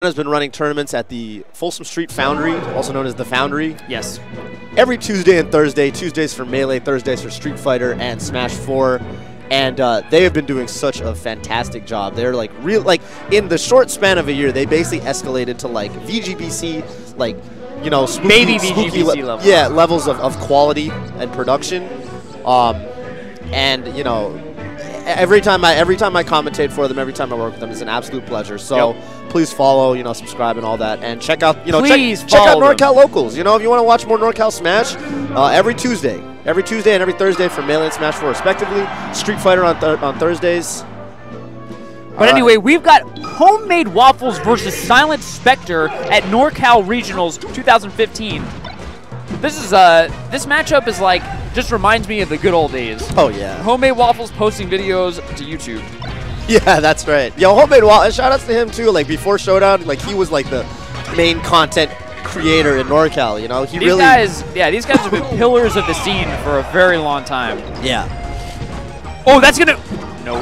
has been running tournaments at the Folsom Street Foundry, also known as the Foundry. Yes. Every Tuesday and Thursday. Tuesdays for Melee, Thursdays for Street Fighter and Smash 4. And they have been doing such a fantastic job. They're like in the short span of a year, they basically escalated to like VGBC, like, you know, spooky VGBC level. Yeah, levels of quality and production. And you know, every time I commentate for them, every time I work with them, it's an absolute pleasure. So please follow, you know, subscribe and all that, and check out, you know, check out NorCal Locals. You know, if you want to watch more NorCal Smash, every Tuesday and every Thursday for Melee and Smash 4 respectively. Street Fighter on Thursdays. But anyway, we've got Homemade Waffles versus SilentSpectre at NorCal Regionals 2015. This matchup is like, just reminds me of the good old days. Oh yeah. Homemade Waffles posting videos to YouTube. Yeah, that's right. Yo, Homemade Waffles, shout outs to him too. Like before Showdown, like he was like the main content creator in NorCal, you know? These guys have been pillars of the scene for a very long time. Yeah. Oh, that's gonna... No.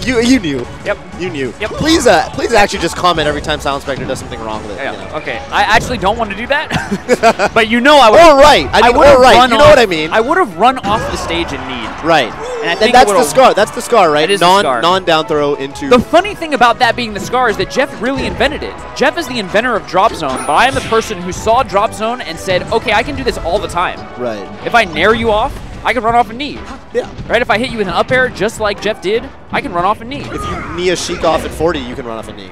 You knew. Yep. You knew. Yep. Please actually just comment every time SilentSpectre does something wrong with it. Yeah. You know? Okay. I actually don't want to do that, but you know I would. All right. I mean, all right. You know what I mean. I would have run off the stage in need. Right. And I think that's the scar. That's the scar, right? It is the scar. Non-down throw into... The funny thing about that being the scar is that Jeff really invented it. Jeff is the inventor of Drop Zone, but I am the person who saw Drop Zone and said, okay, I can do this all the time. Right. If I nair you off, I can run off a knee. Yeah. Right? If I hit you with an up air just like Jeff did, I can run off a knee. If you knee a Sheik off at 40, you can run off a knee.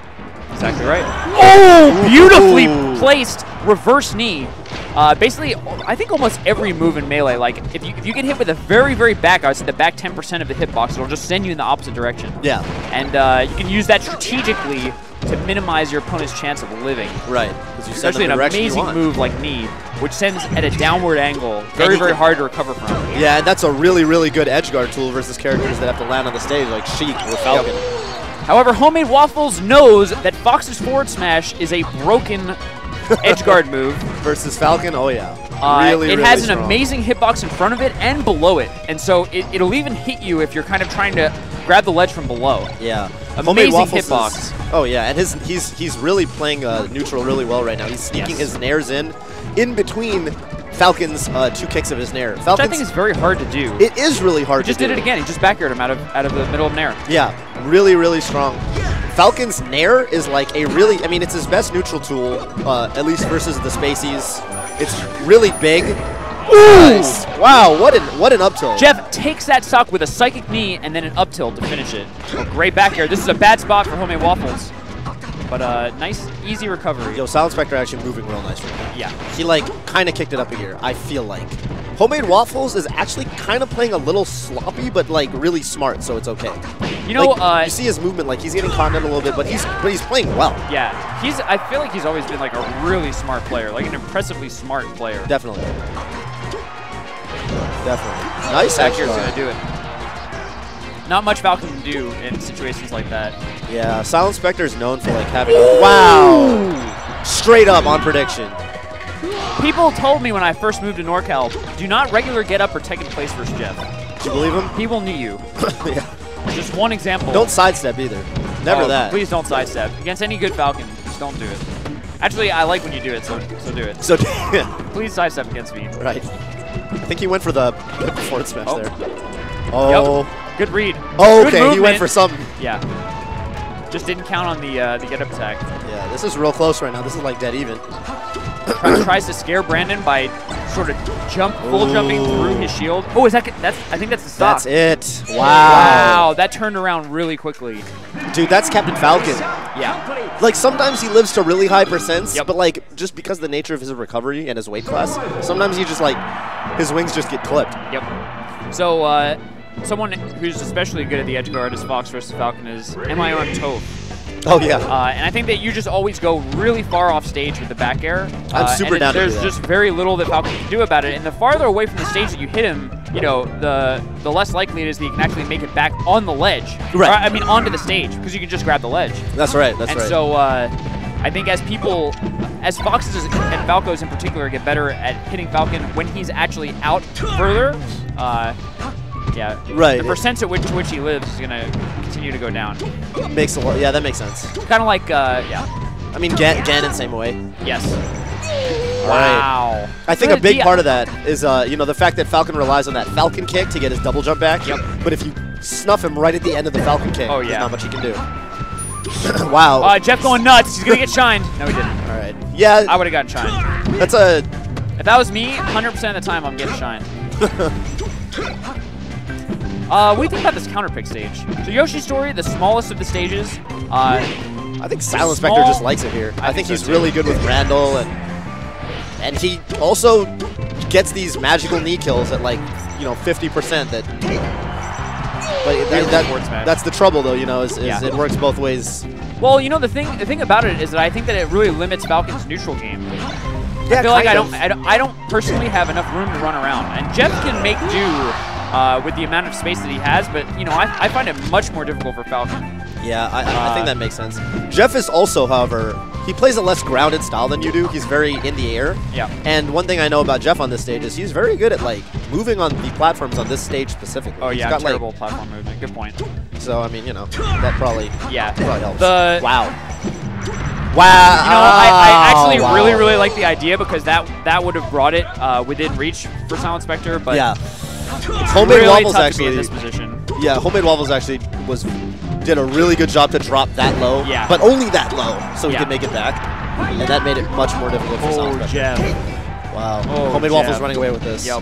Exactly right. Oh, beautifully placed reverse knee. Basically, I think almost every move in Melee, like if you get hit with a very, very back, I would say the back 10% of the hitbox, it'll just send you in the opposite direction. Yeah. And you can use that strategically to minimize your opponent's chance of living. Right. Especially an amazing move like knee, which sends at a downward angle. Very, very hard to recover from. Yeah, and that's a really, really good edge guard tool versus characters that have to land on the stage like Sheik or Falcon. Yep. However, Homemade Waffles knows that Fox's forward smash is a broken edge guard move. Versus Falcon, oh yeah. It has an amazing hitbox in front of it and below it. And so it'll even hit you if you're kind of trying to grab the ledge from below. Yeah. Amazing hitbox. Oh yeah, and he's really playing neutral really well right now. He's sneaking his nairs in between Falcon's two kicks of his nair. Which I think is very hard to do. It is really hard to do. He just did it again. He just back aired him out of the middle of nair. Yeah, really, really strong. Falcon's nair is like a really, I mean, it's his best neutral tool, at least versus the Spaceys. It's really big. Nice. Wow, what an up tilt. Jeff takes that stock with a psychic knee and then an up tilt to finish it. Oh, great back air. This is a bad spot for Homemade Waffles. But nice, easy recovery. Yo, SilentSpectre actually moving real nice right now. Yeah. He like kind of kicked it up a gear, I feel like. Homemade Waffles is actually kind of playing a little sloppy, but like really smart, so it's okay. You know, like, you see his movement, like he's getting caught in it a little bit, but he's playing well. Yeah, I feel like he's always been like a really smart player, like an impressively smart player. Definitely. Definitely. Nice back here's gonna do it. Not much Falcon can do in situations like that. Yeah, SilentSpectre is known for like having wow, straight up on prediction. People told me when I first moved to NorCal, do not regular get up or take in place versus Jeff. Did you believe him? He will knee you. Yeah. Just one example. Don't sidestep either. Never that. Please don't sidestep. Against any good Falcon, just don't do it. Actually, I like when you do it, so do it. So please sidestep against me. Right. I think he went for the forward smash there. Oh. Yep. Good read. Oh, good okay, movement. he went for something. Yeah. Just didn't count on the get up attack. Yeah, this is real close right now. This is like dead even. Tries to scare Brandon by sort of full jumping through his shield. Oh, I think that's the stock. That's it. Wow. Wow, that turned around really quickly. Dude, that's Captain Falcon. Yeah. Like sometimes he lives to really high percents, but like just because of the nature of his recovery and his weight class, sometimes he just like his wings just get clipped. Yep. So someone who's especially good at the edge guard as Fox versus Falcon is MIR Toph. Oh, yeah. And I think that you just always go really far off stage with the back air. I'm super down to do that. There's just very little that Falcon can do about it. And the farther away from the stage that you hit him, you know, the less likely it is that you can actually make it back on the ledge. Right. Or, I mean, onto the stage, because you can just grab the ledge. That's right. That's right. And so I think as Foxes and Falcos in particular get better at hitting Falcon when he's actually out further, yeah, right. The percent at which he lives is going to continue to go down. Makes a lot. Yeah, that makes sense. Kind of like, yeah. I mean, Ganon, same way. Yes. Wow. Right. I think a big part of that is, you know, the fact that Falcon relies on that Falcon kick to get his double jump back. Yep. But if you snuff him right at the end of the Falcon kick, there's not much he can do. Wow. Jeff going nuts. He's going to get shined. No, he didn't. All right. Yeah. I would have gotten shined. That's a... If that was me, 100% of the time I'm getting shined. What do you think about this counter pick stage? So Yoshi's Story, the smallest of the stages. I think SilentSpectre just likes it here. I think he's really good with Randall, and he also gets these magical knee kills at like, you know, 50%. That's the trouble though, you know, is it works both ways. Well, you know, the thing about it is that I think that it really limits Falcon's neutral game. Yeah, I feel like I don't personally have enough room to run around, and Jeff can make do with the amount of space that he has, but you know, I find it much more difficult for Falcon. Yeah, I think that makes sense. Jeff is also, however, he plays a less grounded style than you do. He's very in the air. Yeah. And one thing I know about Jeff on this stage is he's very good at like moving on the platforms on this stage specifically. Oh yeah, he's got, terrible platform movement. Good point. So I mean, you know, that probably helps. Wow. Wow. You know, I actually really like the idea because that would have brought it within reach for SilentSpectre, but yeah. Homemade really Waffles actually in this position. Yeah, Homemade Waffles actually did a really good job to drop that low, but only that low, so he could make it back, and that made it much more difficult for SilentSpectre. Jeff. Wow. Homemade Waffles running away with this. Yep.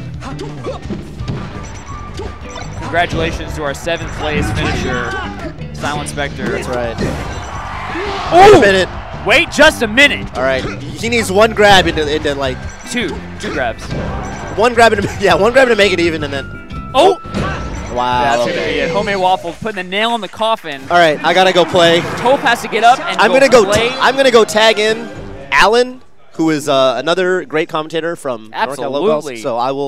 Congratulations to our 7th place finisher, SilentSpectre. That's right. Oh! Wait a minute. Wait just a minute. All right. He needs one grab into like two grabs. One grab to make it even, and then. Oh! Wow. That's going to be it. Homemade Waffles putting the nail in the coffin. All right, I gotta go play. Toph has to get up and I'm gonna go tag in Alan, who is another great commentator from NorCal Locals. So I will.